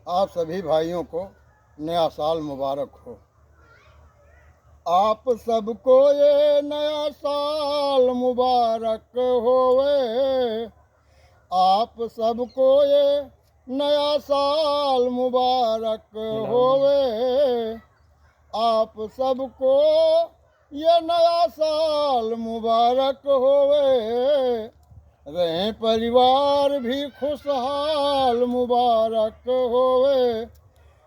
आप सभी भाइयों को नया साल मुबारक हो। आप सबको ये नया साल मुबारक होवे। आप सबको ये नया साल मुबारक होवे। आप सबको ये नया साल मुबारक होवे। रहें परिवार भी खुशहाल मुबारक होवे।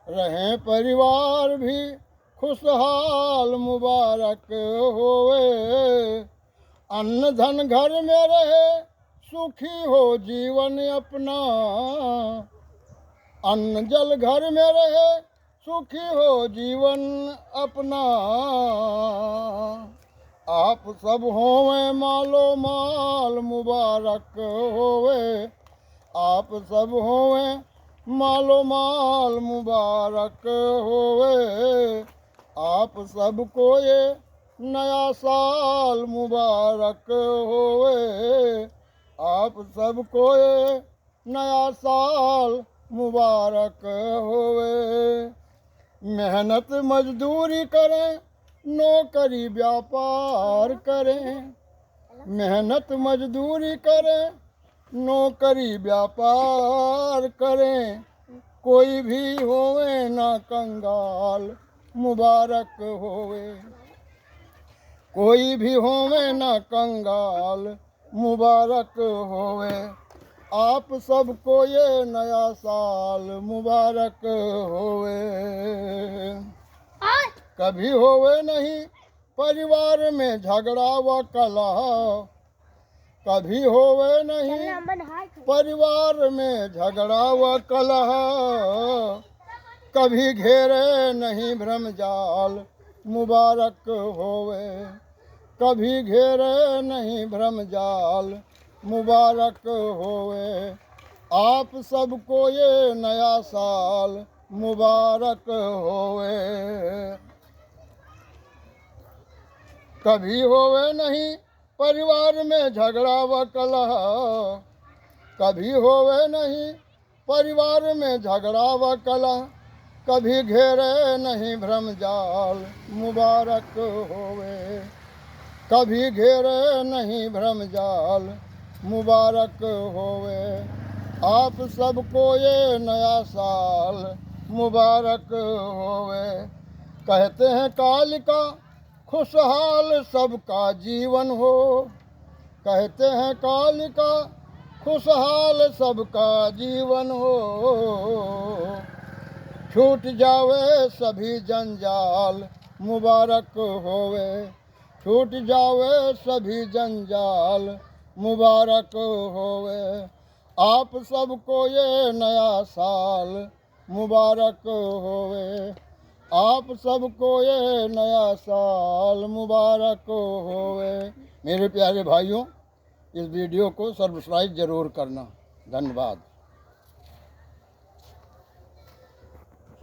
रहें परिवार भी खुशहाल मुबारक होवे। अन्न धन घर में रहे सुखी हो जीवन अपना। अन्न जल घर में रहे सुखी हो जीवन अपना। आप सब होवें मालो माल मुबारक होवे। आप सब होवें मालो माल मुबारक होवे। आप सबको ये नया साल मुबारक होवे। आप सबको ये नया साल मुबारक होवे। मेहनत मजदूरी करें नौकरी व्यापार करें। मेहनत मजदूरी करें नौकरी व्यापार करें। कोई भी होवे ना कंगाल मुबारक होवे। कोई भी होवे ना कंगाल मुबारक होवे। आप सबको ये नया साल मुबारक होवे। कभी होवे नहीं परिवार में झगड़ा व कलह। कभी होवे नहीं परिवार में झगड़ा व कलह। कभी घेरे नहीं भ्रमजाल मुबारक होवे। कभी घेरे नहीं भ्रमजाल मुबारक होवे। आप सबको ये नया साल मुबारक होवे। कभी होवे नहीं परिवार में झगड़ा व कलह। कभी होवे नहीं परिवार में झगड़ा व कलह। कभी घेरे नहीं भ्रमजाल मुबारक होवे। कभी घेरे नहीं भ्रमजाल मुबारक होवे। आप सबको ये नया साल मुबारक होवे। कहते हैं कालिका खुशहाल सबका जीवन हो। कहते हैं कालिका खुशहाल सबका जीवन हो। छूट जावे सभी जंजाल मुबारक होवे। छूट जावे सभी जंजाल मुबारक होवे। आप सबको ये नया साल मुबारक होवे। आप सबको ये नया साल मुबारक होवे। मेरे प्यारे भाइयों, इस वीडियो को सब्सक्राइब जरूर करना। धन्यवाद।